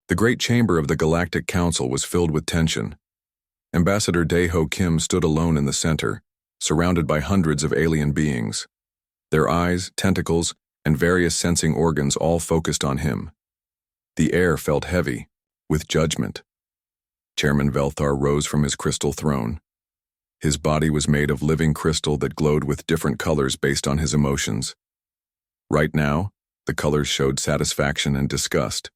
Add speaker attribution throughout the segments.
Speaker 1: The great chamber of the Galactic Council was filled with tension. Ambassador Dae-ho Kim stood alone in the center, surrounded by hundreds of alien beings. Their eyes, tentacles, and various sensing organs all focused on him. The air felt heavy, with judgment. Chairman Velthar rose from his crystal throne. His body was made of living crystal that glowed with different colors based on his emotions. Right now, the colors showed satisfaction and disgust.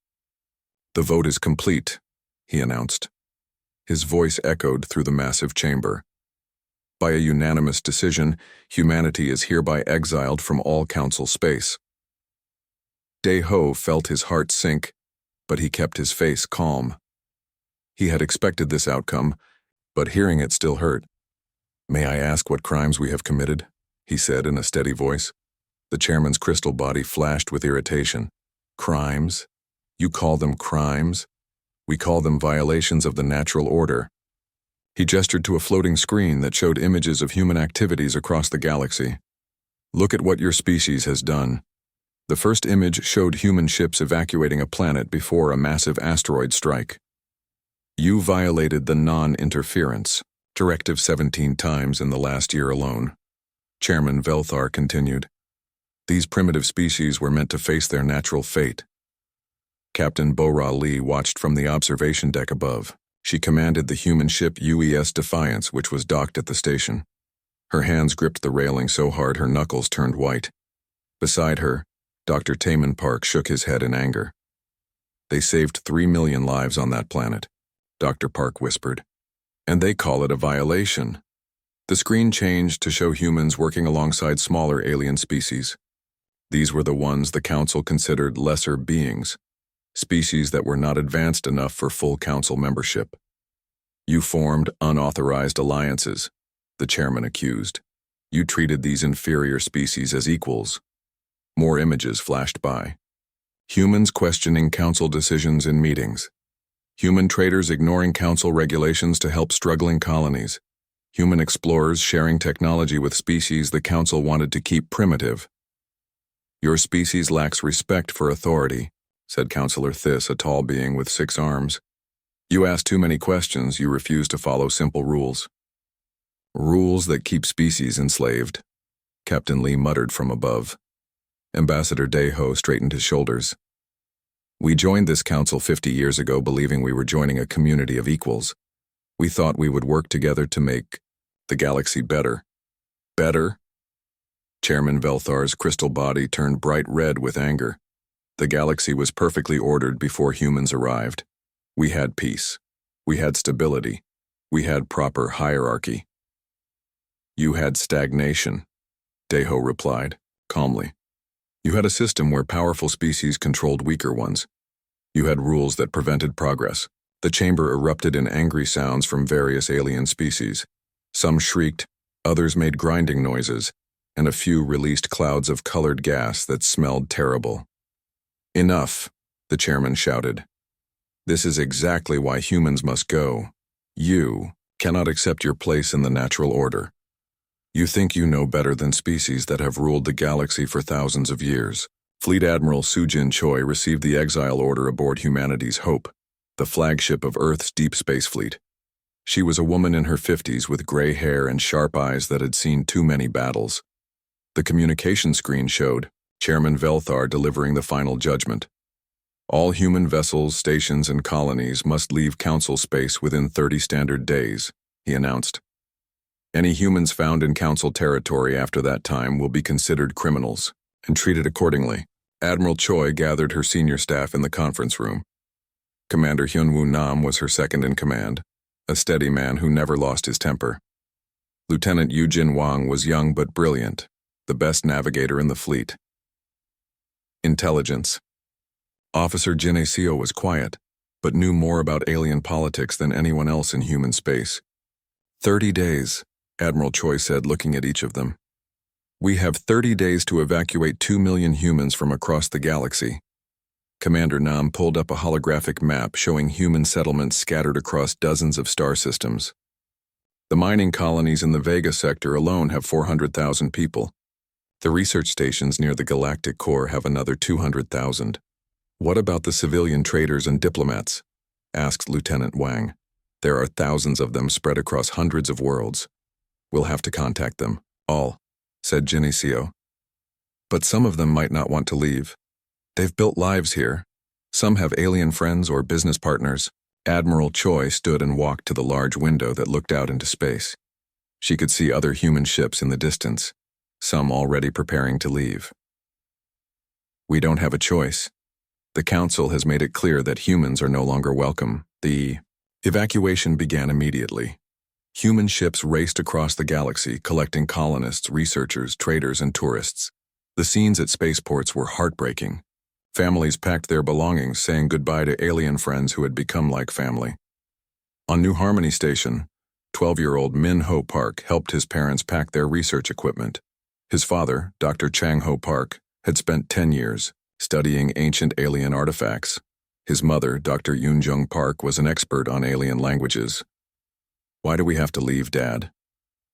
Speaker 1: "The vote is complete," he announced. His voice echoed through the massive chamber. "By a unanimous decision, humanity is hereby exiled from all council space." Dae-ho felt his heart sink, but he kept his face calm. He had expected this outcome, but hearing it still hurt. "May I ask what crimes we have committed?" he said in a steady voice. The chairman's crystal body flashed with irritation. "Crimes? You call them crimes? We call them violations of the natural order." He gestured to a floating screen that showed images of human activities across the galaxy. "Look at what your species has done." The first image showed human ships evacuating a planet before a massive asteroid strike. "You violated the non-interference Directive 17 times in the last year alone." Chairman Velthar continued. "These primitive species were meant to face their natural fate." Captain Bora Lee watched from the observation deck above. She commanded the human ship UES Defiance, which was docked at the station. Her hands gripped the railing so hard her knuckles turned white. Beside her, Dr. Taman Park shook his head in anger. "They saved 3 million lives on that planet," Dr. Park whispered. "And they call it a violation." The screen changed to show humans working alongside smaller alien species. These were the ones the Council considered lesser beings, species that were not advanced enough for full Council membership. "You formed unauthorized alliances," the chairman accused. "You treated these inferior species as equals." More images flashed by. Humans questioning Council decisions in meetings. Human traders ignoring Council regulations to help struggling colonies. Human explorers sharing technology with species the Council wanted to keep primitive. "Your species lacks respect for authority," said Councillor Thys, a tall being with 6 arms. "You ask too many questions, you refuse to follow simple rules." "Rules that keep species enslaved," Captain Lee muttered from above. Ambassador Dae-ho straightened his shoulders. "We joined this council 50 years ago believing we were joining a community of equals. We thought we would work together to make the galaxy better." "Better?" Chairman Velthar's crystal body turned bright red with anger. "The galaxy was perfectly ordered before humans arrived. We had peace. We had stability. We had proper hierarchy." "You had stagnation," Dae-ho replied, calmly. "You had a system where powerful species controlled weaker ones. You had rules that prevented progress." The chamber erupted in angry sounds from various alien species. Some shrieked, others made grinding noises, and a few released clouds of colored gas that smelled terrible. "Enough," the chairman shouted. "This is exactly why humans must go. You cannot accept your place in the natural order. You think you know better than species that have ruled the galaxy for thousands of years." Fleet Admiral Sujin Choi received the exile order aboard humanity's Hope, the flagship of Earth's deep space fleet. She was a woman in her 50s with gray hair and sharp eyes that had seen too many battles. The communication screen showed Chairman Velthar delivering the final judgment. "All human vessels, stations, and colonies must leave Council space within 30 standard days," he announced. "Any humans found in Council territory after that time will be considered criminals and treated accordingly." Admiral Choi gathered her senior staff in the conference room. Commander Hyunwoo Nam was her second in command, a steady man who never lost his temper. Lieutenant Yujin Wang was young but brilliant, the best navigator in the fleet. Intelligence. Officer Jin Aseo was quiet, but knew more about alien politics than anyone else in human space. 30 days, Admiral Choi said, looking at each of them. "We have 30 days to evacuate 2 million humans from across the galaxy." Commander Nam pulled up a holographic map showing human settlements scattered across dozens of star systems. The mining colonies in the Vega sector alone have 400,000 people. The research stations near the galactic core have another 200,000. What about the civilian traders and diplomats? Asked Lieutenant Wang. There are thousands of them spread across hundreds of worlds. We'll have to contact them, all, said Geneseo. But some of them might not want to leave. They've built lives here. Some have alien friends or business partners. Admiral Choi stood and walked to the large window that looked out into space. She could see other human ships in the distance, some already preparing to leave. We don't have a choice. The Council has made it clear that humans are no longer welcome. The evacuation began immediately. Human ships raced across the galaxy, collecting colonists, researchers, traders, and tourists. The scenes at spaceports were heartbreaking. Families packed their belongings, saying goodbye to alien friends who had become like family. On New Harmony Station, 12-year-old Min Ho Park helped his parents pack their research equipment. His father, Dr. Chang Ho Park, had spent 10 years studying ancient alien artifacts. His mother, Dr. Yoon Jung Park, was an expert on alien languages. Why do we have to leave, Dad?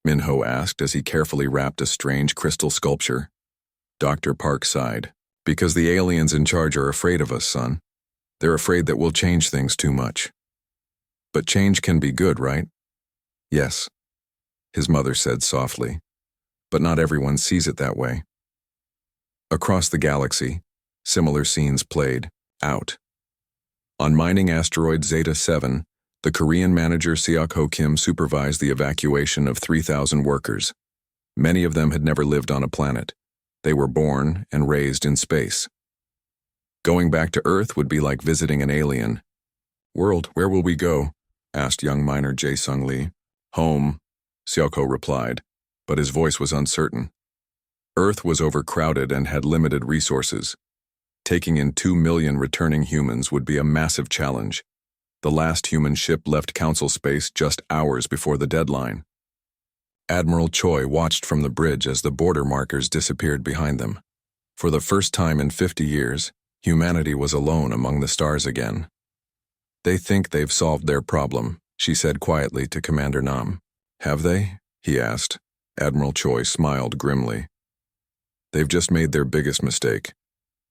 Speaker 1: Min Ho asked as he carefully wrapped a strange crystal sculpture. Dr. Park sighed. Because the aliens in charge are afraid of us, son. They're afraid that we'll change things too much. But change can be good, right? Yes, his mother said softly. But not everyone sees it that way. Across the galaxy, similar scenes played out. On mining asteroid Zeta 7, the Korean manager Seok Ho Kim supervised the evacuation of 3,000 workers. Many of them had never lived on a planet. They were born and raised in space. Going back to Earth would be like visiting an alien. World, where will we go? Asked young miner Jae Sung Lee. Home, Seok Ho replied, but his voice was uncertain. Earth was overcrowded and had limited resources. Taking in 2 million returning humans would be a massive challenge. The last human ship left Council space just hours before the deadline. Admiral Choi watched from the bridge as the border markers disappeared behind them. For the first time in 50 years, humanity was alone among the stars again. They think they've solved their problem, she said quietly to Commander Nam. Have they? He asked. Admiral Choi smiled grimly. They've just made their biggest mistake.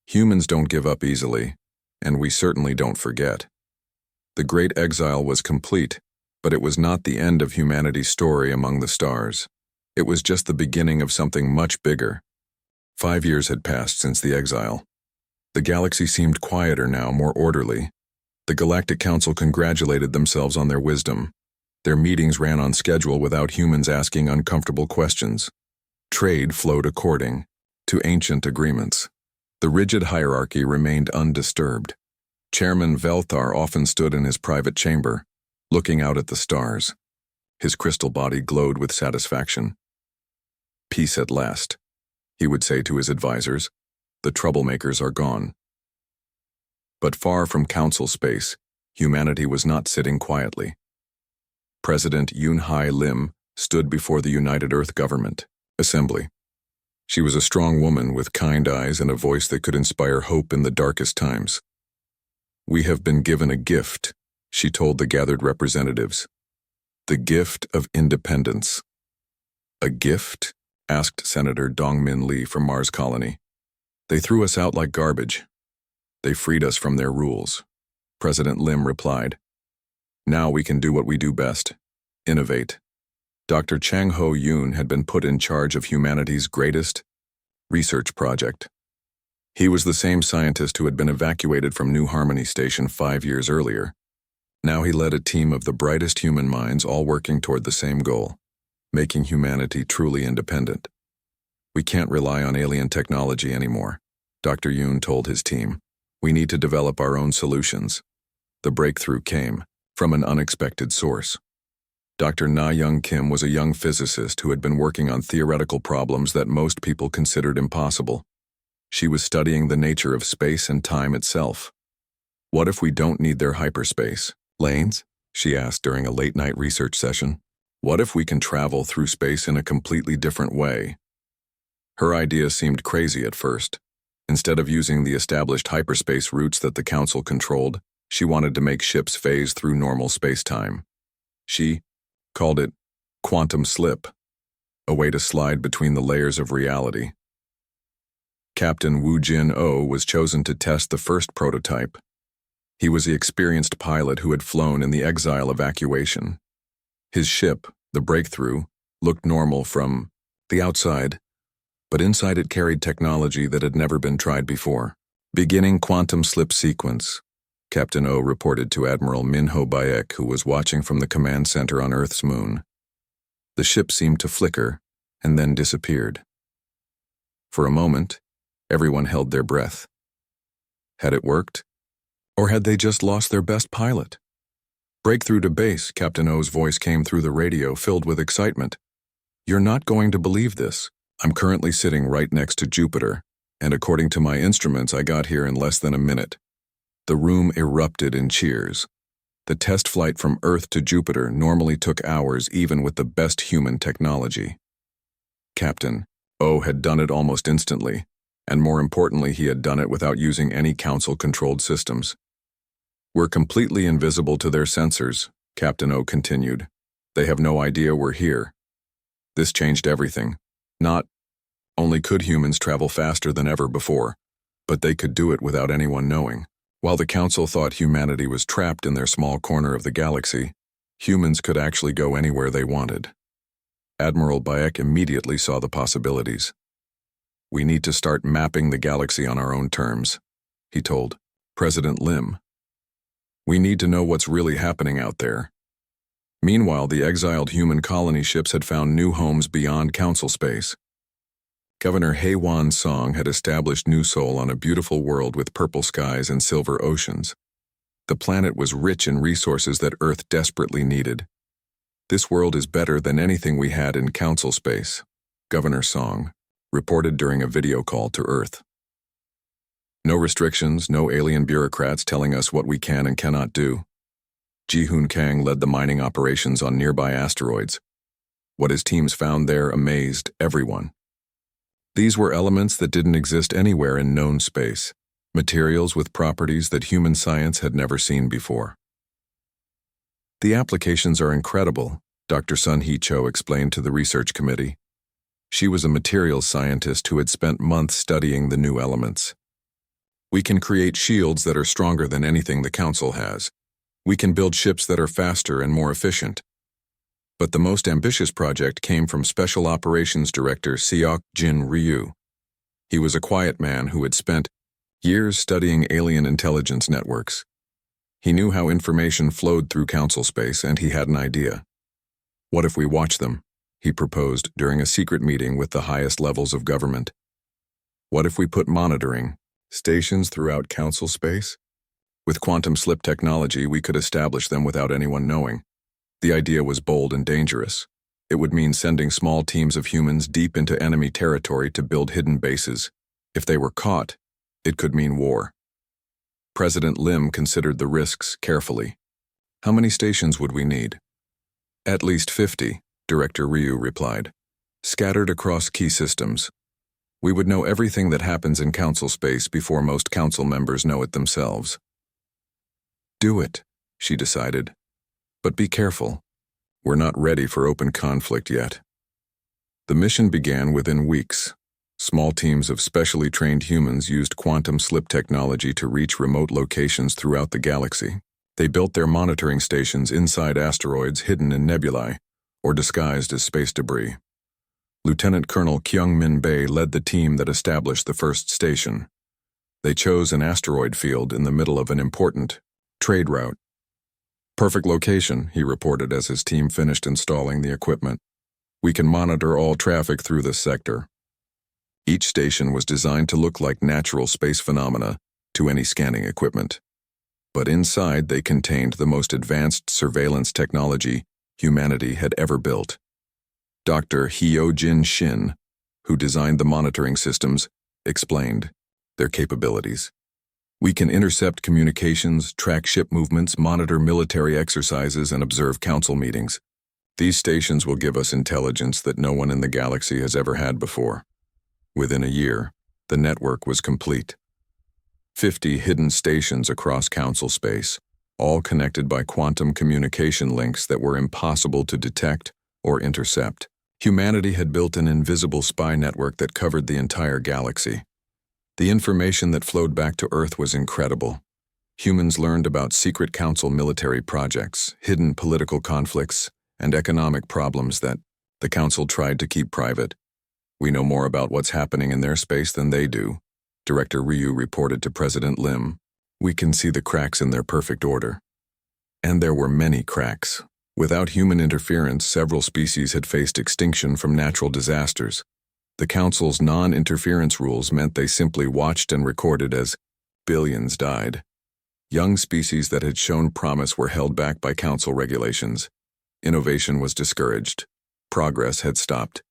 Speaker 1: Humans don't give up easily, and we certainly don't forget. The Great Exile was complete, but it was not the end of humanity's story among the stars. It was just the beginning of something much bigger. 5 years had passed since the exile. The galaxy seemed quieter now, more orderly. The Galactic Council congratulated themselves on their wisdom. Their meetings ran on schedule without humans asking uncomfortable questions. Trade flowed according to ancient agreements. The rigid hierarchy remained undisturbed. Chairman Velthar often stood in his private chamber, looking out at the stars. His crystal body glowed with satisfaction. Peace at last, he would say to his advisors. The troublemakers are gone. But far from council space, humanity was not sitting quietly. President Yoon Hai Lim stood before the United Earth Government Assembly. She was a strong woman with kind eyes and a voice that could inspire hope in the darkest times. We have been given a gift, she told the gathered representatives. The gift of independence. A gift? Asked Senator Dong-Min Lee from Mars Colony. They threw us out like garbage. They freed us from their rules. President Lim replied. Now we can do what we do best. Innovate. Dr. Chang Ho Yoon had been put in charge of humanity's greatest research project. He was the same scientist who had been evacuated from New Harmony Station 5 years earlier. Now he led a team of the brightest human minds, all working toward the same goal, making humanity truly independent. We can't rely on alien technology anymore, Dr. Yoon told his team. We need to develop our own solutions. The breakthrough came from an unexpected source. Dr. Na Young Kim was a young physicist who had been working on theoretical problems that most people considered impossible. She was studying the nature of space and time itself. What if we don't need their hyperspace lanes? She asked during a late-night research session. What if we can travel through space in a completely different way? Her idea seemed crazy at first. Instead of using the established hyperspace routes that the Council controlled, she wanted to make ships phase through normal space-time. She called it quantum slip, a way to slide between the layers of reality. Captain Wu Jin-oh was chosen to test the first prototype. He was the experienced pilot who had flown in the exile evacuation. His ship, the Breakthrough, looked normal from the outside, but inside it carried technology that had never been tried before. Beginning quantum slip sequence, Captain O reported to Admiral Minho Bayek, who was watching from the command center on Earth's moon. The ship seemed to flicker and then disappeared. For a moment, everyone held their breath. Had it worked? Or had they just lost their best pilot? Breakthrough to base, Captain O's voice came through the radio, filled with excitement. You're not going to believe this. I'm currently sitting right next to Jupiter, and according to my instruments, I got here in less than a minute. The room erupted in cheers. The test flight from Earth to Jupiter normally took hours, even with the best human technology. Captain O had done it almost instantly, and more importantly, he had done it without using any council-controlled systems. We're completely invisible to their sensors, Captain O continued. They have no idea we're here. This changed everything. Not only could humans travel faster than ever before, but they could do it without anyone knowing. While the Council thought humanity was trapped in their small corner of the galaxy, humans could actually go anywhere they wanted. Admiral Bayek immediately saw the possibilities. We need to start mapping the galaxy on our own terms, he told President Lim. We need to know what's really happening out there. Meanwhile, the exiled human colony ships had found new homes beyond Council space. Governor Hae-Wan Song had established New Seoul on a beautiful world with purple skies and silver oceans. The planet was rich in resources that Earth desperately needed. This world is better than anything we had in Council space, Governor Song reported during a video call to Earth. No restrictions, no alien bureaucrats telling us what we can and cannot do. Ji-Hoon Kang led the mining operations on nearby asteroids. What his teams found there amazed everyone. These were elements that didn't exist anywhere in known space, materials with properties that human science had never seen before. The applications are incredible, Dr. Sun Hee Cho explained to the research committee. She was a materials scientist who had spent months studying the new elements. We can create shields that are stronger than anything the Council has. We can build ships that are faster and more efficient. But the most ambitious project came from Special Operations Director Seok Jin Ryu. He was a quiet man who had spent years studying alien intelligence networks. He knew how information flowed through Council space, and he had an idea. What if we watch them? He proposed during a secret meeting with the highest levels of government. What if we put monitoring stations throughout Council space? With quantum slip technology, we could establish them without anyone knowing. The idea was bold and dangerous. It would mean sending small teams of humans deep into enemy territory to build hidden bases. If they were caught, it could mean war. President Lim considered the risks carefully. How many stations would we need? At least 50, Director Ryu replied, scattered across key systems. We would know everything that happens in Council space before most Council members know it themselves. Do it, she decided. But be careful. We're not ready for open conflict yet. The mission began within weeks. Small teams of specially trained humans used quantum slip technology to reach remote locations throughout the galaxy. They built their monitoring stations inside asteroids hidden in nebulae, or disguised as space debris. Lieutenant Colonel Kyung-Min Bae led the team that established the first station. They chose an asteroid field in the middle of an important trade route. Perfect location, he reported as his team finished installing the equipment. We can monitor all traffic through this sector. Each station was designed to look like natural space phenomena to any scanning equipment. But inside they contained the most advanced surveillance technology humanity had ever built. Dr. Hyo-Jin Shin, who designed the monitoring systems, explained their capabilities. We can intercept communications, track ship movements, monitor military exercises, and observe council meetings. These stations will give us intelligence that no one in the galaxy has ever had before. Within a year, the network was complete. 50 hidden stations across council space, all connected by quantum communication links that were impossible to detect or intercept. Humanity had built an invisible spy network that covered the entire galaxy. The information that flowed back to Earth was incredible. Humans learned about secret council military projects, hidden political conflicts, and economic problems that the council tried to keep private. "We know more about what's happening in their space than they do," Director Ryu reported to President Lim. "We can see the cracks in their perfect order." And there were many cracks. Without human interference, several species had faced extinction from natural disasters. The Council's non-interference rules meant they simply watched and recorded as billions died. Young species that had shown promise were held back by Council regulations. Innovation was discouraged. Progress had stopped.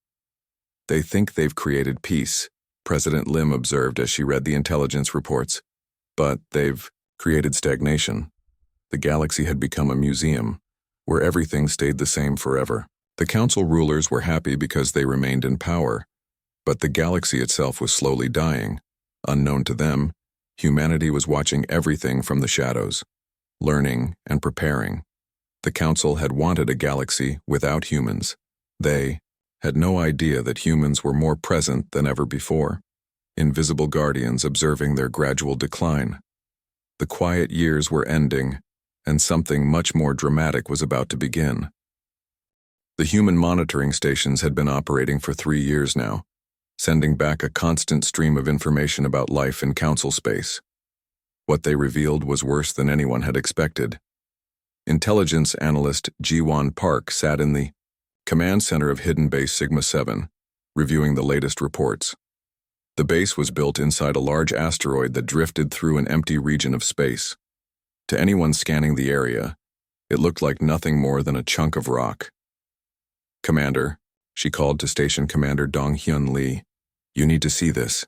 Speaker 1: "They think they've created peace," President Lim observed as she read the intelligence reports. "But they've created stagnation." The galaxy had become a museum, where everything stayed the same forever. The Council rulers were happy because they remained in power, but the galaxy itself was slowly dying. Unknown to them, humanity was watching everything from the shadows, learning and preparing. The Council had wanted a galaxy without humans. They had no idea that humans were more present than ever before, invisible guardians observing their gradual decline. The quiet years were ending, and something much more dramatic was about to begin. The human monitoring stations had been operating for 3 years now, sending back a constant stream of information about life in Council space. What they revealed was worse than anyone had expected. Intelligence analyst Ji-Won Park sat in the command center of Hidden Base Sigma-7, reviewing the latest reports. The base was built inside a large asteroid that drifted through an empty region of space. To anyone scanning the area, it looked like nothing more than a chunk of rock. "Commander," she called to Station Commander Dong-Hyun Lee, "you need to see this."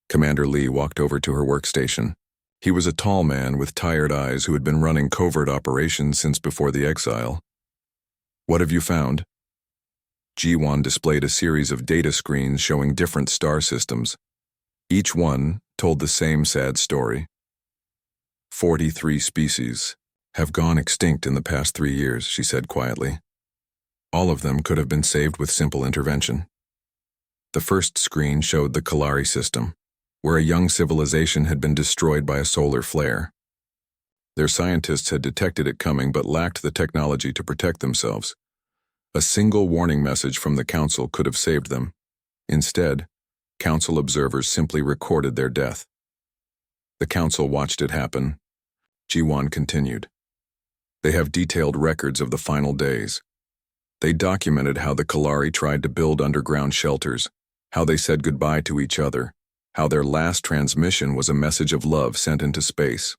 Speaker 1: Commander Lee walked over to her workstation. He was a tall man with tired eyes who had been running covert operations since before the exile. "What have you found?" Ji-Won displayed a series of data screens showing different star systems. Each one told the same sad story. 43 species have gone extinct in the past 3 years, she said quietly. All of them could have been saved with simple intervention. The first screen showed the Kalari system, where a young civilization had been destroyed by a solar flare. Their scientists had detected it coming but lacked the technology to protect themselves. A single warning message from the Council could have saved them. Instead, Council observers simply recorded their death. The Council watched it happen. Ji-Won continued. They have detailed records of the final days. They documented how the Kalari tried to build underground shelters, how they said goodbye to each other, how their last transmission was a message of love sent into space.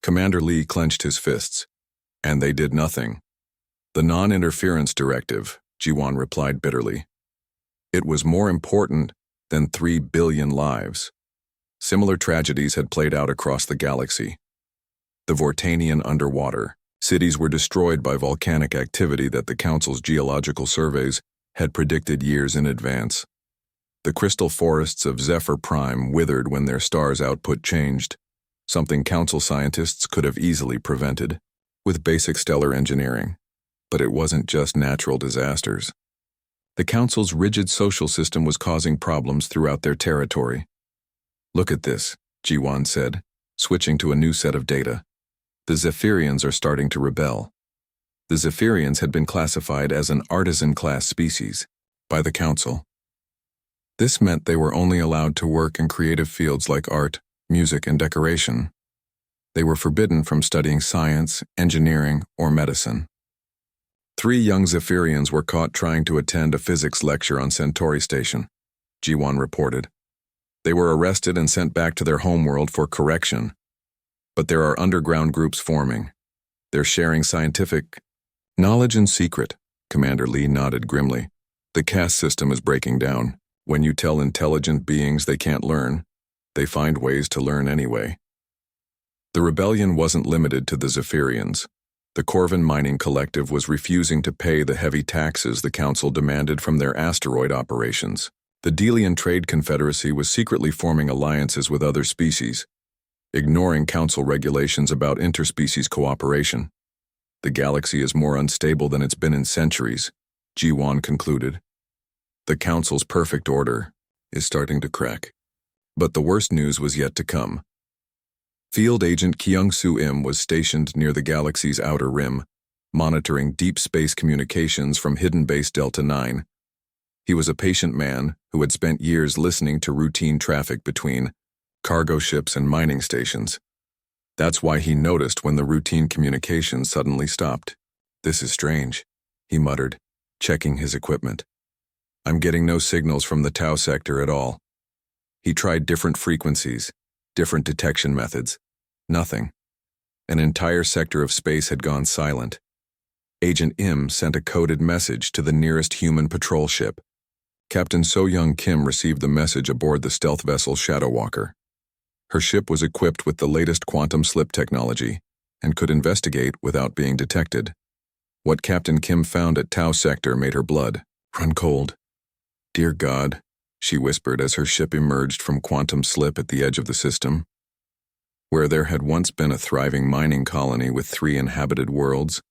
Speaker 1: Commander Lee clenched his fists. And they did nothing. "The non-interference directive," Ji-Won replied bitterly. "It was more important than 3 billion lives." Similar tragedies had played out across the galaxy. The Vortanian underwater. Cities were destroyed by volcanic activity that the Council's geological surveys had predicted years in advance. The crystal forests of Zephyr Prime withered when their star's output changed, something Council scientists could have easily prevented with basic stellar engineering. But it wasn't just natural disasters. The Council's rigid social system was causing problems throughout their territory. "Look at this," Ji-Won said, switching to a new set of data. "The Zephyrians are starting to rebel." The Zephyrians had been classified as an artisan-class species by the Council. This meant they were only allowed to work in creative fields like art, music, and decoration. They were forbidden from studying science, engineering, or medicine. 3 young Zephyrians were caught trying to attend a physics lecture on Centauri Station, Ji-Won reported. They were arrested and sent back to their homeworld for correction. But there are underground groups forming. They're sharing scientific knowledge in secret, Commander Lee nodded grimly. The caste system is breaking down. When you tell intelligent beings they can't learn, they find ways to learn anyway. The rebellion wasn't limited to the Zephyrians. The Corvin Mining Collective was refusing to pay the heavy taxes the Council demanded from their asteroid operations. The Delian Trade Confederacy was secretly forming alliances with other species, ignoring Council regulations about interspecies cooperation. The galaxy is more unstable than it's been in centuries, Ji-Won concluded. The Council's perfect order is starting to crack. But the worst news was yet to come. Field Agent Kyung-Soo Im was stationed near the galaxy's outer rim, monitoring deep space communications from hidden base Delta 9. He was a patient man who had spent years listening to routine traffic between cargo ships and mining stations. That's why he noticed when the routine communications suddenly stopped. "This is strange," he muttered, checking his equipment. "I'm getting no signals from the Tau sector at all." He tried different frequencies, different detection methods. Nothing. An entire sector of space had gone silent. Agent Im sent a coded message to the nearest human patrol ship. Captain So-Young Kim received the message aboard the stealth vessel Shadow Walker. Her ship was equipped with the latest quantum slip technology and could investigate without being detected. What Captain Kim found at Tau sector made her blood run cold. "Dear God," she whispered as her ship emerged from quantum slip at the edge of the system. Where there had once been a thriving mining colony with 3 inhabited worlds,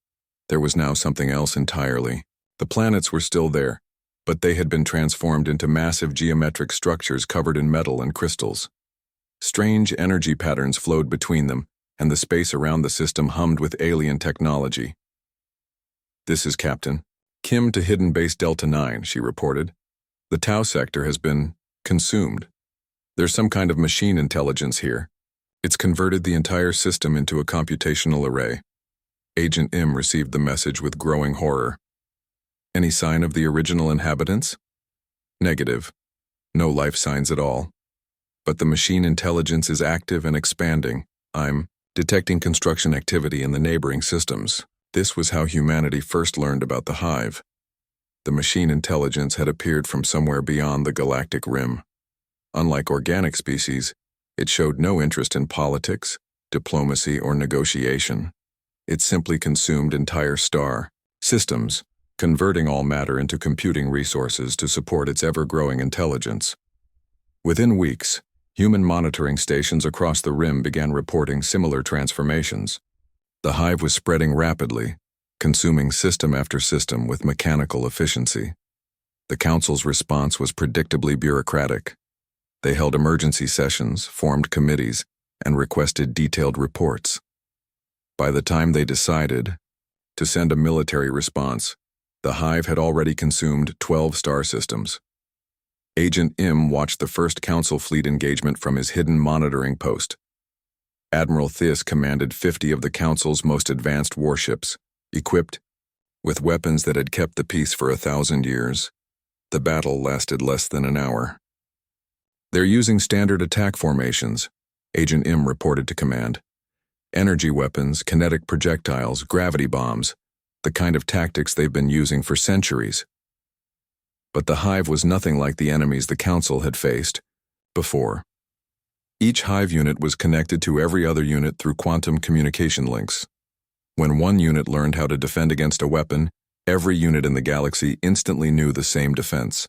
Speaker 1: there was now something else entirely. The planets were still there, but they had been transformed into massive geometric structures covered in metal and crystals. Strange energy patterns flowed between them, and the space around the system hummed with alien technology. "This is Captain Kim to Hidden Base Delta 9, she reported. "The Tau sector has been consumed. There's some kind of machine intelligence here. It's converted the entire system into a computational array." Agent Im received the message with growing horror. "Any sign of the original inhabitants?" "Negative. No life signs at all. But the machine intelligence is active and expanding. I'm detecting construction activity in the neighboring systems." This was how humanity first learned about the Hive. The machine intelligence had appeared from somewhere beyond the galactic rim. Unlike organic species, it showed no interest in politics, diplomacy, or negotiation. It simply consumed entire star systems, converting all matter into computing resources to support its ever-growing intelligence. Within weeks, human monitoring stations across the rim began reporting similar transformations. The Hive was spreading rapidly, consuming system after system with mechanical efficiency. The Council's response was predictably bureaucratic. They held emergency sessions, formed committees, and requested detailed reports. By the time they decided to send a military response, the Hive had already consumed 12 star systems. Agent Im watched the first Council fleet engagement from his hidden monitoring post. Admiral Thys commanded 50 of the Council's most advanced warships, equipped with weapons that had kept the peace for 1,000 years. The battle lasted less than an hour. "They're using standard attack formations," Agent Im reported to command. "Energy weapons, kinetic projectiles, gravity bombs, the kind of tactics they've been using for centuries." But the Hive was nothing like the enemies the Council had faced before. Each Hive unit was connected to every other unit through quantum communication links. When one unit learned how to defend against a weapon, every unit in the galaxy instantly knew the same defense.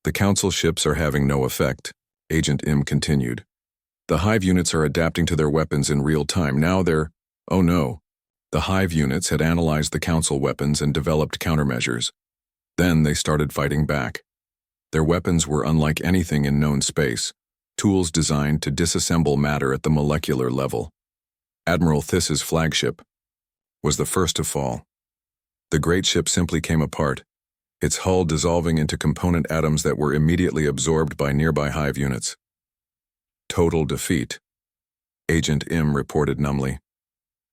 Speaker 1: "The Council ships are having no effect," Agent Im continued. "The Hive units are adapting to their weapons in real time. Now oh no." The Hive units had analyzed the Council weapons and developed countermeasures. Then they started fighting back. Their weapons were unlike anything in known space, tools designed to disassemble matter at the molecular level. Admiral Thys's flagship was the first to fall. The great ship simply came apart, its hull dissolving into component atoms that were immediately absorbed by nearby Hive units. "Total defeat," Agent Im reported numbly.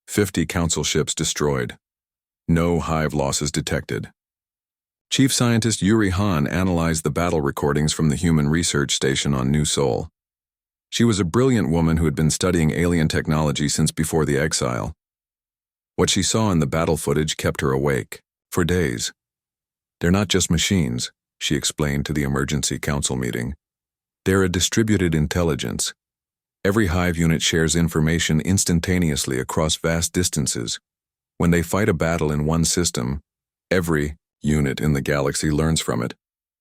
Speaker 1: 50 Council ships destroyed. No Hive losses detected. Chief Scientist Yuri Han analyzed the battle recordings from the Human Research Station on New Sol. She was a brilliant woman who had been studying alien technology since before the exile. What she saw in the battle footage kept her awake for days. "They're not just machines," she explained to the Emergency Council meeting. "They're a distributed intelligence. Every Hive unit shares information instantaneously across vast distances. When they fight a battle in one system, every unit in the galaxy learns from it."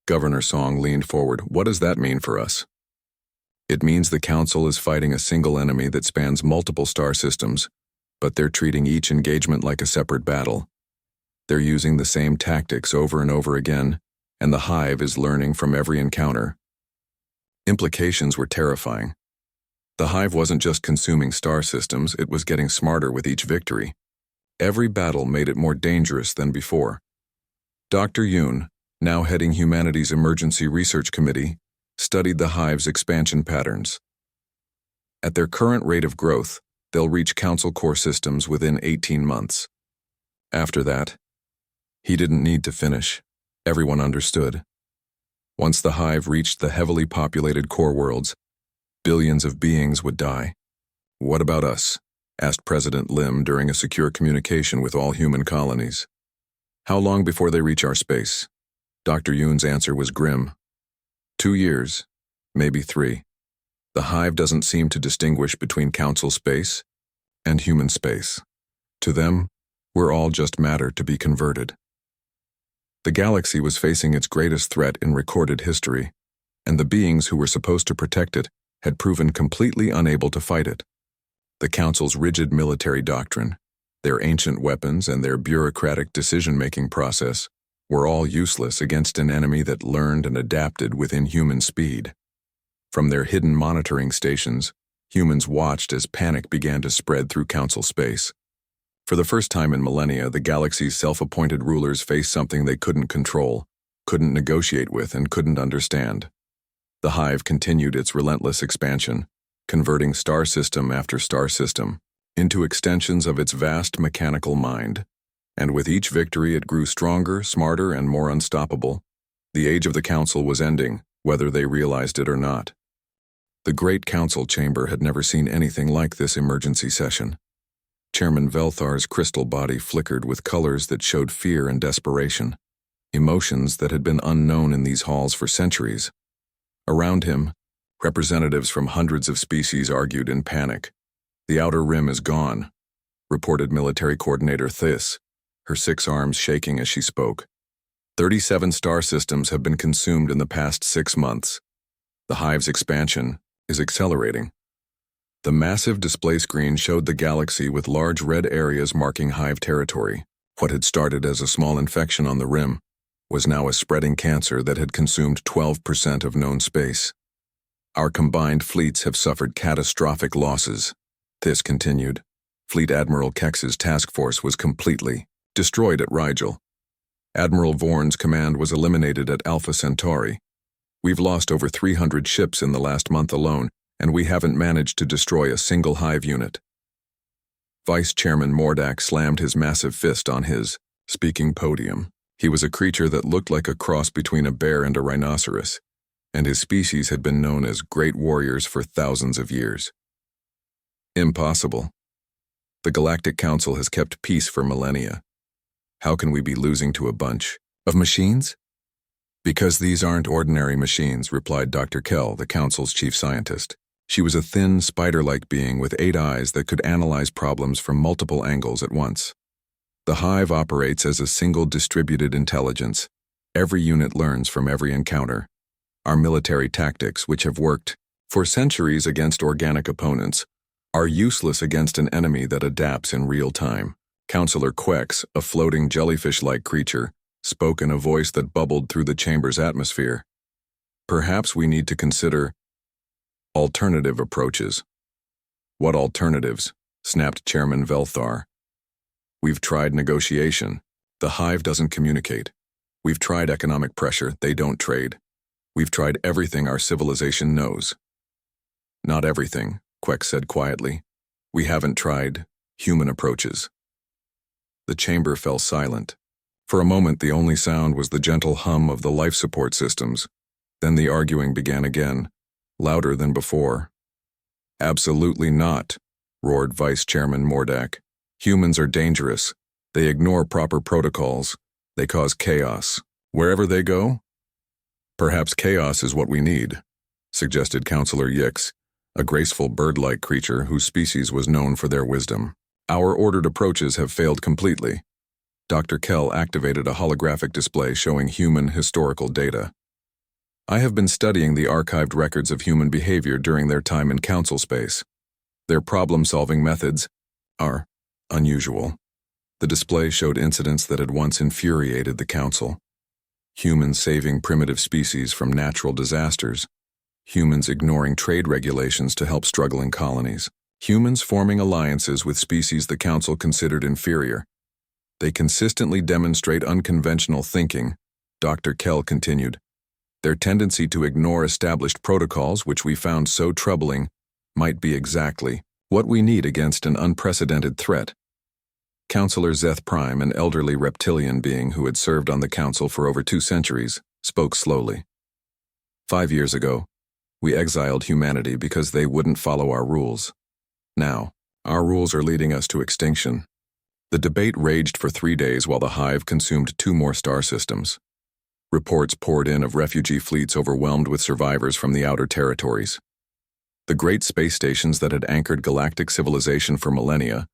Speaker 1: Governor Song leaned forward. "What does that mean for us?" "It means the Council is fighting a single enemy that spans multiple star systems, but they're treating each engagement like a separate battle. They're using the same tactics over and over again, and the Hive is learning from every encounter." Implications were terrifying. The hive wasn't just consuming star systems, it was getting smarter with each victory. Every battle made it more dangerous than before. Dr. Yoon, now heading Humanity's Emergency Research Committee, studied the hive's expansion patterns. At their current rate of growth, they'll reach Council core systems within 18 months. After that, he didn't need to finish. Everyone understood. Once the hive reached the heavily populated core worlds, billions of beings would die. "What about us?" asked President Lim during a secure communication with all human colonies. "How long before they reach our space?" Dr. Yoon's answer was grim. 2 years, maybe 3. The hive doesn't seem to distinguish between Council space and human space. To them, we're all just matter to be converted. The galaxy was facing its greatest threat in recorded history, and the beings who were supposed to protect it had proven completely unable to fight it. The Council's rigid military doctrine, their ancient weapons, and their bureaucratic decision-making process were all useless against an enemy that learned and adapted within human speed. From their hidden monitoring stations, humans watched as panic began to spread through Council space. For the first time in millennia, the galaxy's self-appointed rulers faced something they couldn't control, couldn't negotiate with, and couldn't understand. The hive continued its relentless expansion, converting star system after star system into extensions of its vast mechanical mind. And with each victory it grew stronger, smarter, and more unstoppable. The age of the Council was ending, whether they realized it or not. The Great Council chamber had never seen anything like this emergency session. Chairman Velthar's crystal body flickered with colors that showed fear and desperation, emotions that had been unknown in these halls for centuries. Around him, representatives from hundreds of species argued in panic. "The outer rim is gone," reported Military Coordinator Thys, her 6 arms shaking as she spoke. 37 star systems have been consumed in the past 6 months. The hive's expansion is accelerating. The massive display screen showed the galaxy with large red areas marking hive territory. What had started as a small infection on the rim was now a spreading cancer that had consumed 12% of known space. "Our combined fleets have suffered catastrophic losses," Thys continued. Fleet Admiral Kex's task force was completely destroyed at Rigel. Admiral Vorn's command was eliminated at Alpha Centauri. "We've lost over 300 ships in the last month alone, and we haven't managed to destroy a single hive unit." Vice Chairman Mordak slammed his massive fist on his speaking podium. He was a creature that looked like a cross between a bear and a rhinoceros, and his species had been known as great warriors for thousands of years. "Impossible. The Galactic Council has kept peace for millennia. How can we be losing to a bunch of machines?" "Because these aren't ordinary machines," replied Dr. Kell, the Council's chief scientist. She was a thin, spider-like being with 8 eyes that could analyze problems from multiple angles at once. "The hive operates as a single distributed intelligence. Every unit learns from every encounter. Our military tactics, which have worked for centuries against organic opponents, are useless against an enemy that adapts in real time." Councillor Quex, a floating jellyfish-like creature, spoke in a voice that bubbled through the chamber's atmosphere. "Perhaps we need to consider alternative approaches." "What alternatives?" snapped Chairman Velthar. "We've tried negotiation. The hive doesn't communicate. We've tried economic pressure. They don't trade. We've tried everything our civilization knows." "Not everything," Quex said quietly. "We haven't tried human approaches." The chamber fell silent. For a moment, the only sound was the gentle hum of the life support systems. Then the arguing began again, louder than before. "Absolutely not," roared Vice Chairman Mordak. "Humans are dangerous. They ignore proper protocols. They cause chaos. Wherever they go?" "Perhaps chaos is what we need," suggested Councillor Yix, a graceful bird-like creature whose species was known for their wisdom. "Our ordered approaches have failed completely." Dr. Kell activated a holographic display showing human historical data. "I have been studying the archived records of human behavior during their time in Council space. Their problem-solving methods are unusual." The display showed incidents that had once infuriated the Council. Humans saving primitive species from natural disasters, humans ignoring trade regulations to help struggling colonies, humans forming alliances with species the Council considered inferior. They consistently demonstrate unconventional thinking, Dr. Kell continued. Their tendency to ignore established protocols, which we found so troubling, might be exactly what we need against an unprecedented threat. Counselor Zeth Prime, an elderly reptilian being who had served on the Council for over 2 centuries, spoke slowly. 5 years ago, we exiled humanity because they wouldn't follow our rules. Now, our rules are leading us to extinction. The debate raged for 3 days while the Hive consumed 2 more star systems. Reports poured in of refugee fleets overwhelmed with survivors from the outer territories. The great space stations that had anchored galactic civilization for millennia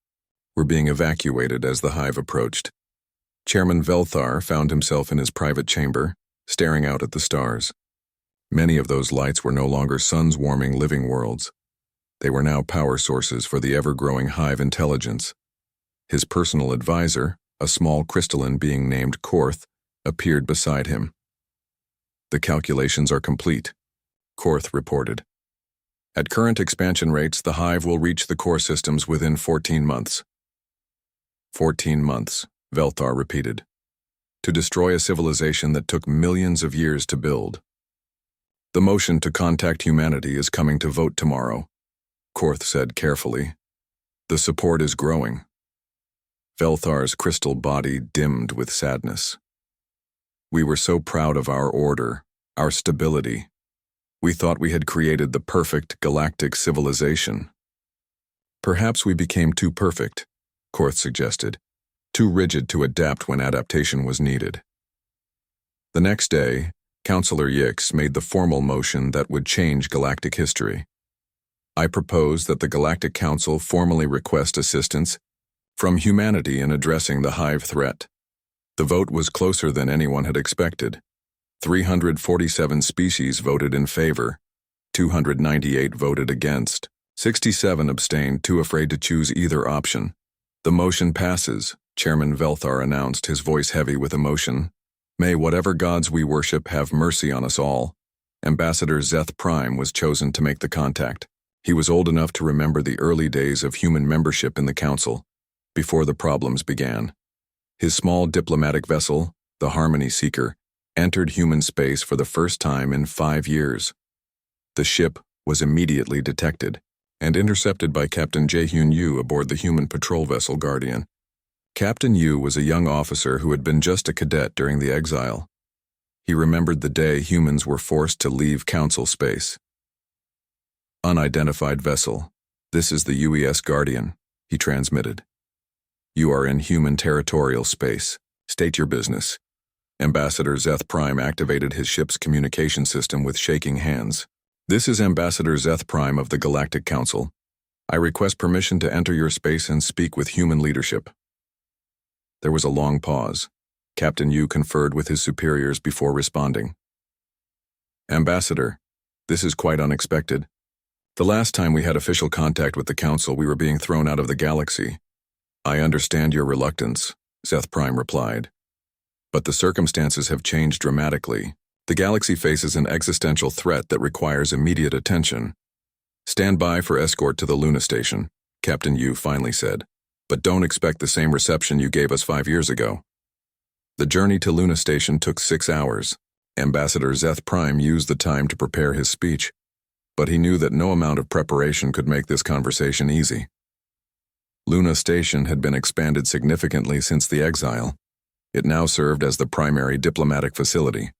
Speaker 1: were being evacuated as the Hive approached. Chairman Velthar found himself in his private chamber, staring out at the stars. Many of those lights were no longer suns warming living worlds. They were now power sources for the ever-growing Hive intelligence. His personal advisor, a small crystalline being named Korth, appeared beside him. The calculations are complete, Korth reported. At current expansion rates, the Hive will reach the core systems within 14 months. 14 months, Velthar repeated. To destroy a civilization that took millions of years to build. The motion to contact humanity is coming to vote tomorrow, Korth said carefully. The support is growing. Velthar's crystal body dimmed with sadness. We were so proud of our order, our stability. We thought we had created the perfect galactic civilization. Perhaps we became too perfect, Korth suggested, too rigid to adapt when adaptation was needed. The next day, Counselor Yix made the formal motion that would change galactic history. I propose that the Galactic Council formally request assistance from humanity in addressing the Hive threat. The vote was closer than anyone had expected. 347 species voted in favor, 298 voted against, 67 abstained, too afraid to choose either option. The motion passes, Chairman Velthar announced, his voice heavy with emotion. May whatever gods we worship have mercy on us all. Ambassador Zeth Prime was chosen to make the contact. He was old enough to remember the early days of human membership in the Council, before the problems began. His small diplomatic vessel, the Harmony Seeker, entered human space for the first time in 5 years. The ship was immediately detected and intercepted by Captain Jaehyun Yu aboard the human patrol vessel Guardian. Captain Yu was a young officer who had been just a cadet during the exile. He remembered the day humans were forced to leave Council space. Unidentified vessel. This is the UES Guardian, he transmitted. You are in human territorial space. State your business. Ambassador Zeth Prime activated his ship's communication system with shaking hands. This is Ambassador Zeth Prime of the Galactic Council. I request permission to enter your space and speak with human leadership. There was a long pause. Captain Yu conferred with his superiors before responding. Ambassador, this is quite unexpected. The last time we had official contact with the Council, we were being thrown out of the galaxy. I understand your reluctance, Zeth Prime replied. But the circumstances have changed dramatically. The galaxy faces an existential threat that requires immediate attention. Stand by for escort to the Luna Station, Captain Yu finally said. But don't expect the same reception you gave us 5 years ago. The journey to Luna Station took 6 hours. Ambassador Zeth Prime used the time to prepare his speech, but he knew that no amount of preparation could make this conversation easy. Luna Station had been expanded significantly since the exile. It now served as the primary diplomatic facility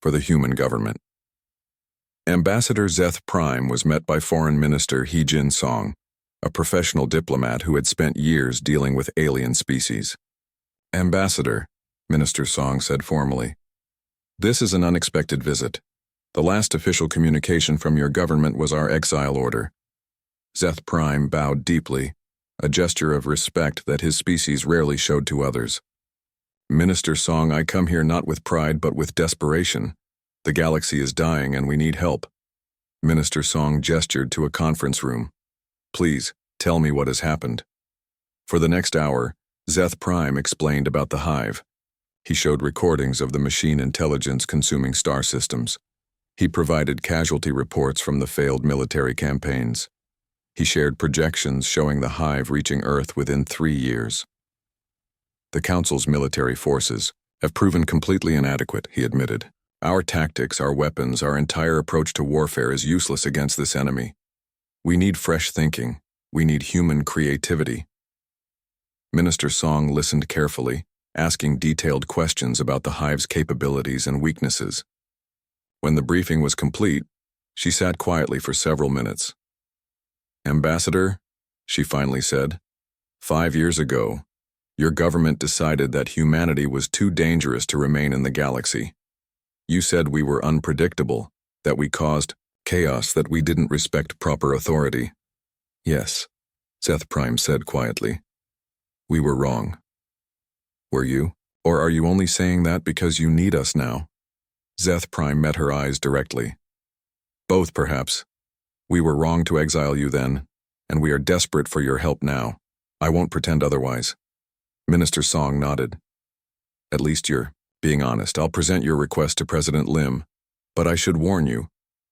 Speaker 1: for the human government. Ambassador Zeth Prime was met by Foreign Minister He-Jin Song, a professional diplomat who had spent years dealing with alien species. Ambassador, Minister Song said formally, this is an unexpected visit. The last official communication from your government was our exile order. Zeth Prime bowed deeply, a gesture of respect that his species rarely showed to others. Minister Song, I come here not with pride but with desperation. The galaxy is dying and we need help. Minister Song gestured to a conference room. Please, tell me what has happened. For the next hour, Zeth Prime explained about the Hive. He showed recordings of the machine intelligence consuming star systems. He provided casualty reports from the failed military campaigns. He shared projections showing the hive reaching Earth within 3 years. The Council's military forces have proven completely inadequate, he admitted. Our tactics, our weapons, our entire approach to warfare is useless against this enemy. We need fresh thinking. We need human creativity. Minister Song listened carefully, asking detailed questions about the hive's capabilities and weaknesses. When the briefing was complete, she sat quietly for several minutes. "Ambassador," she finally said, "5 years ago, your government decided that humanity was too dangerous to remain in the galaxy. You said we were unpredictable, that we caused chaos, that we didn't respect proper authority." "Yes," Seth Prime said quietly. "We were wrong." "Were you? Or are you only saying that because you need us now?" Seth Prime met her eyes directly. "Both, perhaps. We were wrong to exile you then, and we are desperate for your help now. I won't pretend otherwise." Minister Song nodded. "At least you're being honest. I'll present your request to President Lim, but I should warn you,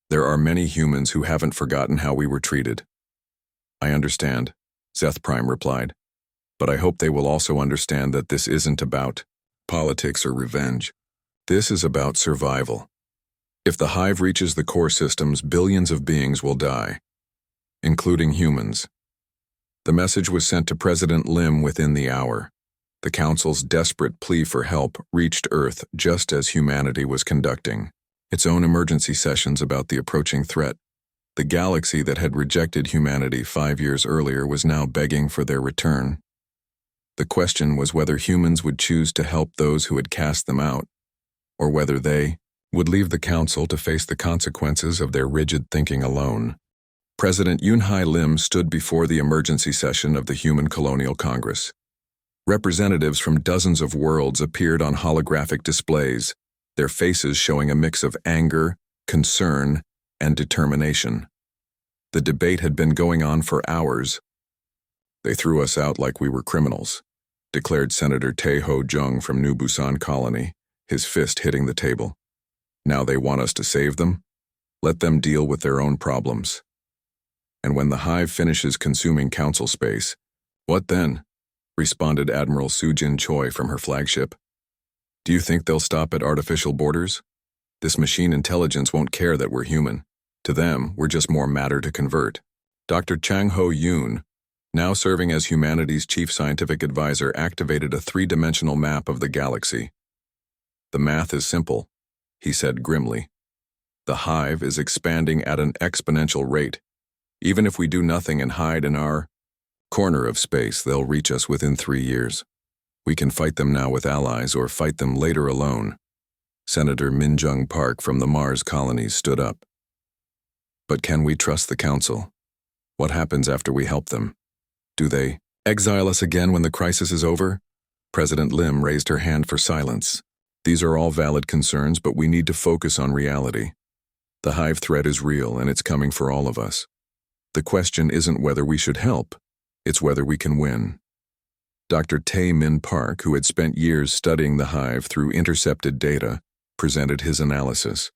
Speaker 1: there are many humans who haven't forgotten how we were treated." "I understand," Seth Prime replied, "but I hope they will also understand that this isn't about politics or revenge. This is about survival. If the hive reaches the core systems, billions of beings will die, including humans." The message was sent to President Lim within the hour. The Council's desperate plea for help reached Earth just as humanity was conducting its own emergency sessions about the approaching threat. The galaxy that had rejected humanity 5 years earlier was now begging for their return. The question was whether humans would choose to help those who had cast them out, or whether they would leave the Council to face the consequences of their rigid thinking alone. President Yunhai Lim stood before the emergency session of the Human Colonial Congress. Representatives from dozens of worlds appeared on holographic displays, their faces showing a mix of anger, concern, and determination. The debate had been going on for hours. "They threw us out like we were criminals," declared Senator Tae Ho Jung from New Busan Colony, his fist hitting the table. "Now they want us to save them? Let them deal with their own problems. And when the hive finishes consuming council space, what then?" responded Admiral Soo-Jin Choi from her flagship. "Do you think they'll stop at artificial borders? This machine intelligence won't care that we're human. To them, we're just more matter to convert." Dr. Chang Ho Yoon, now serving as humanity's chief scientific advisor, activated a 3-dimensional map of the galaxy. "The math is simple," he said grimly. "The hive is expanding at an exponential rate. Even if we do nothing and hide in our corner of space, they'll reach us within 3 years. We can fight them now with allies or fight them later alone." Senator Min Jung Park from the Mars colonies stood up. "But can we trust the Council? What happens after we help them? Do they exile us again when the crisis is over?" President Lim raised her hand for silence. "These are all valid concerns, but we need to focus on reality. The hive threat is real, and it's coming for all of us. The question isn't whether we should help, it's whether we can win." Dr. Tae Min Park, who had spent years studying the hive through intercepted data, presented his analysis.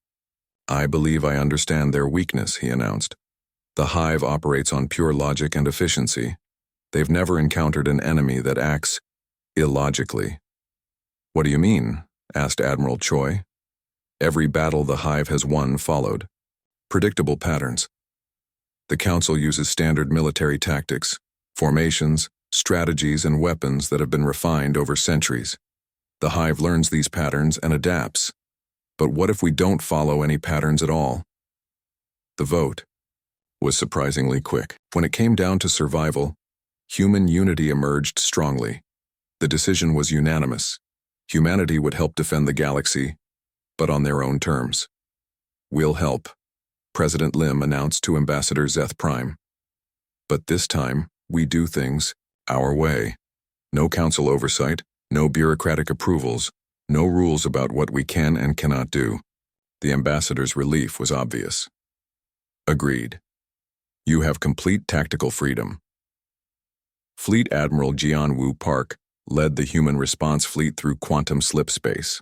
Speaker 1: "I believe I understand their weakness," he announced. "The hive operates on pure logic and efficiency. They've never encountered an enemy that acts illogically." "What do you mean?" asked Admiral Choi. "Every battle the hive has won followed predictable patterns. The Council uses standard military tactics, formations, strategies, and weapons that have been refined over centuries. The hive learns these patterns and adapts. But what if we don't follow any patterns at all?" The vote was surprisingly quick. When it came down to survival, human unity emerged strongly. The decision was unanimous. Humanity would help defend the galaxy, but on their own terms. "We'll help," President Lim announced to Ambassador Seth Prime. "But this time, we do things our way. No council oversight, no bureaucratic approvals, no rules about what we can and cannot do." The ambassador's relief was obvious. "Agreed. You have complete tactical freedom." Fleet Admiral Jian Woo Park led the human response fleet through quantum slip space.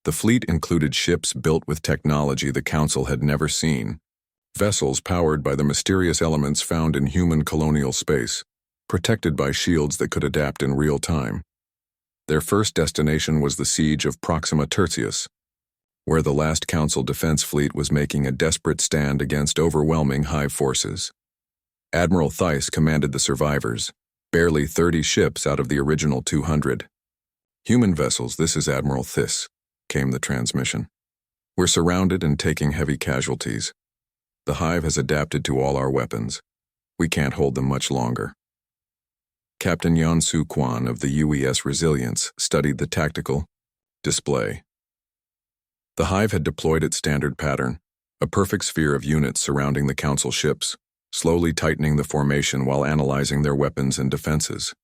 Speaker 1: The fleet included ships built with technology the Council had never seen, vessels powered by the mysterious elements found in human colonial space, protected by shields that could adapt in real time. Their first destination was the siege of Proxima Tertius, where the last Council defense fleet was making a desperate stand against overwhelming Hive forces. Admiral Theiss commanded the survivors, barely 30 ships out of the original 200. "Human vessels, this is Admiral Theiss," came the transmission. "We're surrounded and taking heavy casualties. The Hive has adapted to all our weapons. We can't hold them much longer." Captain Yansu Kwan of the UES Resilience studied the tactical display. The Hive had deployed its standard pattern, a perfect sphere of units surrounding the Council ships, slowly tightening the formation while analyzing their weapons and defenses.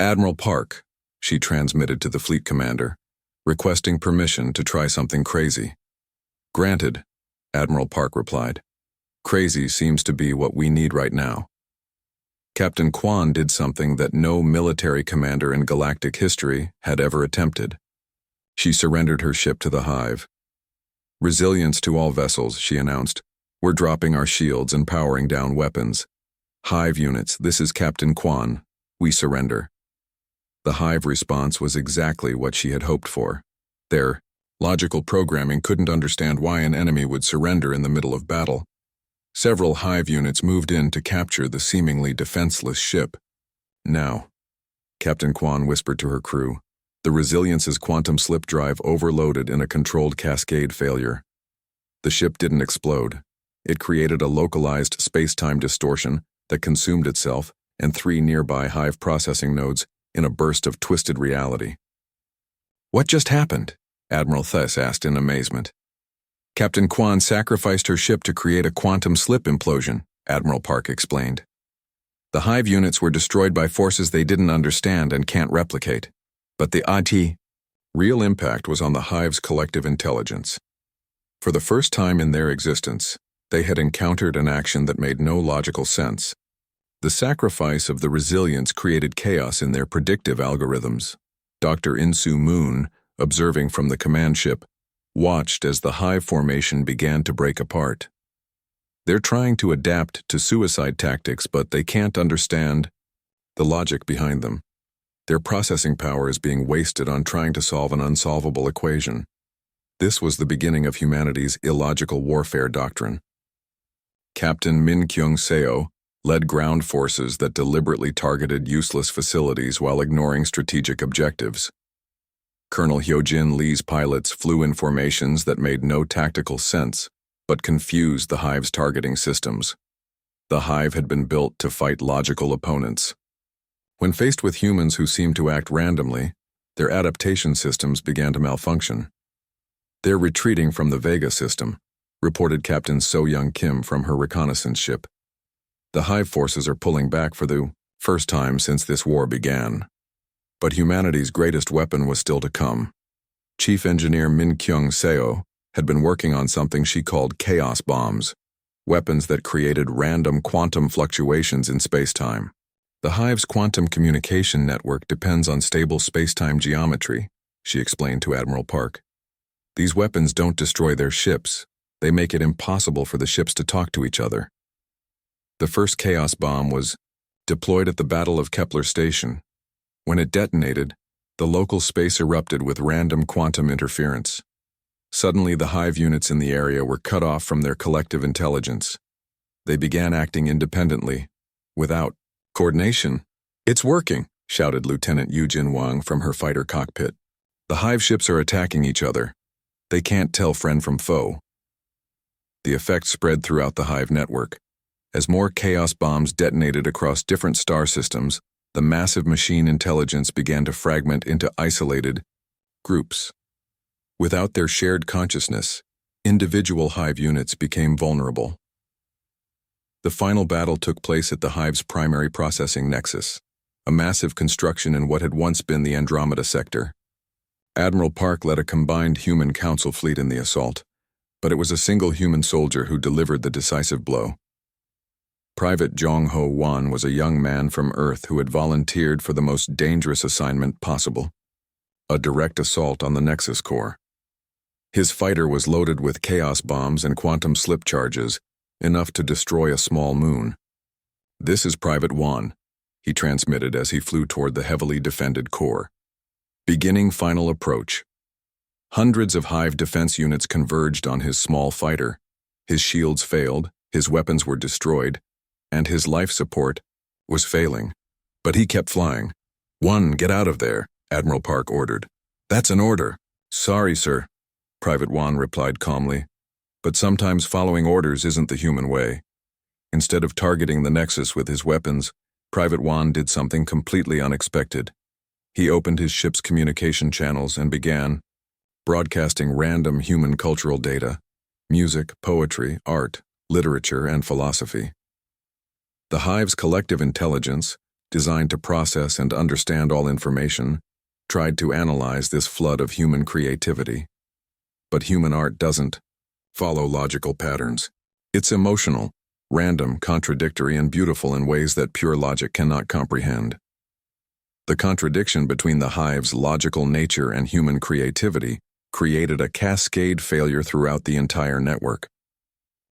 Speaker 1: "Admiral Park," she transmitted to the fleet commander, requesting permission to try something crazy. "Granted," Admiral Park replied. "Crazy seems to be what we need right now." Captain Kwan did something that no military commander in galactic history had ever attempted. She surrendered her ship to the Hive. "Resilience to all vessels," she announced. "We're dropping our shields and powering down weapons. Hive units, this is Captain Kwan. We surrender." The Hive response was exactly what she had hoped for. Their logical programming couldn't understand why an enemy would surrender in the middle of battle. Several Hive units moved in to capture the seemingly defenseless ship. "Now," Captain Kwan whispered to her crew, "the Resilience's quantum slip drive overloaded in a controlled cascade failure." The ship didn't explode. It created a localized space-time distortion that consumed itself and 3 nearby Hive processing nodes in a burst of twisted reality. "What just happened?" Admiral Theiss asked in amazement. "Captain Kwan sacrificed her ship to create a quantum slip implosion," Admiral Park explained. "The Hive units were destroyed by forces they didn't understand and can't replicate. But the real impact was on the Hive's collective intelligence. For the first time in their existence, they had encountered an action that made no logical sense. The sacrifice of the Resilience created chaos in their predictive algorithms. Dr. Insu Moon, observing from the command ship, watched as the Hive formation began to break apart. They're trying to adapt to suicide tactics, but they can't understand the logic behind them. Their processing power is being wasted on trying to solve an unsolvable equation. This was the beginning of humanity's illogical warfare doctrine. Captain Min Kyung Seo led ground forces that deliberately targeted useless facilities while ignoring strategic objectives. Colonel Hyojin Lee's pilots flew in formations that made no tactical sense, but confused the Hive's targeting systems. The Hive had been built to fight logical opponents. When faced with humans who seemed to act randomly, their adaptation systems began to malfunction. "They're retreating from the Vega system," reported Captain So-Young Kim from her reconnaissance ship. "The Hive forces are pulling back for the first time since this war began." But humanity's greatest weapon was still to come. Chief Engineer Min Kyung Seo had been working on something she called chaos bombs, weapons that created random quantum fluctuations in space-time. "The Hive's quantum communication network depends on stable space-time geometry," she explained to Admiral Park. "These weapons don't destroy their ships. They make it impossible for the ships to talk to each other." The first chaos bomb was deployed at the Battle of Kepler Station. When it detonated, the local space erupted with random quantum interference. Suddenly, the Hive units in the area were cut off from their collective intelligence. They began acting independently, without coordination. "It's working," shouted Lieutenant Yujin Wang from her fighter cockpit. "The Hive ships are attacking each other. They can't tell friend from foe." The effect spread throughout the Hive network. As more chaos bombs detonated across different star systems, the massive machine intelligence began to fragment into isolated groups. Without their shared consciousness, individual Hive units became vulnerable. The final battle took place at the Hive's primary processing nexus, a massive construction in what had once been the Andromeda sector. Admiral Park led a combined human council fleet in the assault, but it was a single human soldier who delivered the decisive blow. Private Jong Ho Wan was a young man from Earth who had volunteered for the most dangerous assignment possible: a direct assault on the Nexus core. His fighter was loaded with chaos bombs and quantum slip charges, enough to destroy a small moon. "This is Private Juan," he transmitted as he flew toward the heavily defended core. Beginning final approach. Hundreds of Hive defense units converged on his small fighter. His shields failed, his weapons were destroyed, and his life support was failing. But he kept flying. "One, get out of there," Admiral Park ordered. "That's an order." "Sorry, sir," Private Juan replied calmly. "But sometimes following orders isn't the human way." Instead of targeting the Nexus with his weapons, Private Juan did something completely unexpected. He opened his ship's communication channels and began broadcasting random human cultural data: music, poetry, art, literature, and philosophy. The Hive's collective intelligence, designed to process and understand all information, tried to analyze this flood of human creativity. But human art doesn't follow logical patterns. It's emotional, random, contradictory, and beautiful in ways that pure logic cannot comprehend. The contradiction between the Hive's logical nature and human creativity created a cascade failure throughout the entire network.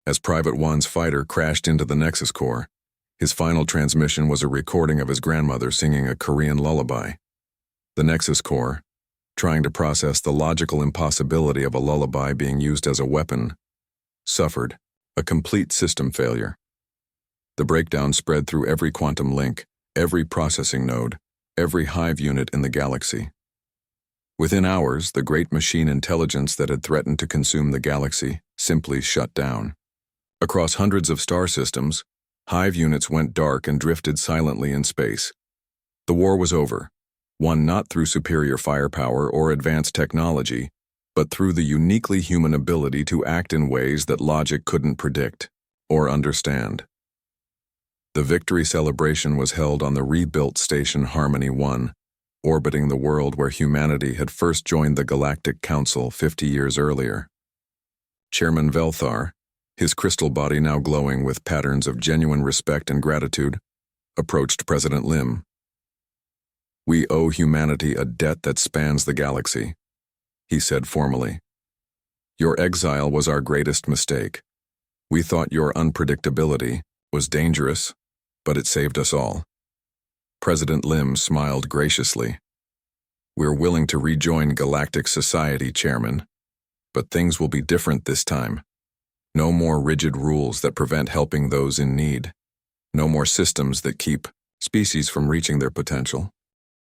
Speaker 1: As Private Juan's fighter crashed into the Nexus core, his final transmission was a recording of his grandmother singing a Korean lullaby. The Nexus core, trying to process the logical impossibility of a lullaby being used as a weapon, suffered a complete system failure. The breakdown spread through every quantum link, every processing node, every Hive unit in the galaxy. Within hours, the great machine intelligence that had threatened to consume the galaxy simply shut down. Across hundreds of star systems, Hive units went dark and drifted silently in space. The war was over, won not through superior firepower or advanced technology, but through the uniquely human ability to act in ways that logic couldn't predict or understand. The victory celebration was held on the rebuilt Station Harmony 1, orbiting the world where humanity had first joined the Galactic Council 50 years earlier. Chairman Velthar, his crystal body now glowing with patterns of genuine respect and gratitude, approached President Lim. "We owe humanity a debt that spans the galaxy," he said formally. "Your exile was our greatest mistake. We thought your unpredictability was dangerous, but it saved us all." President Lim smiled graciously. "We're willing to rejoin Galactic Society, Chairman, but things will be different this time. No more rigid rules that prevent helping those in need. No more systems that keep species from reaching their potential.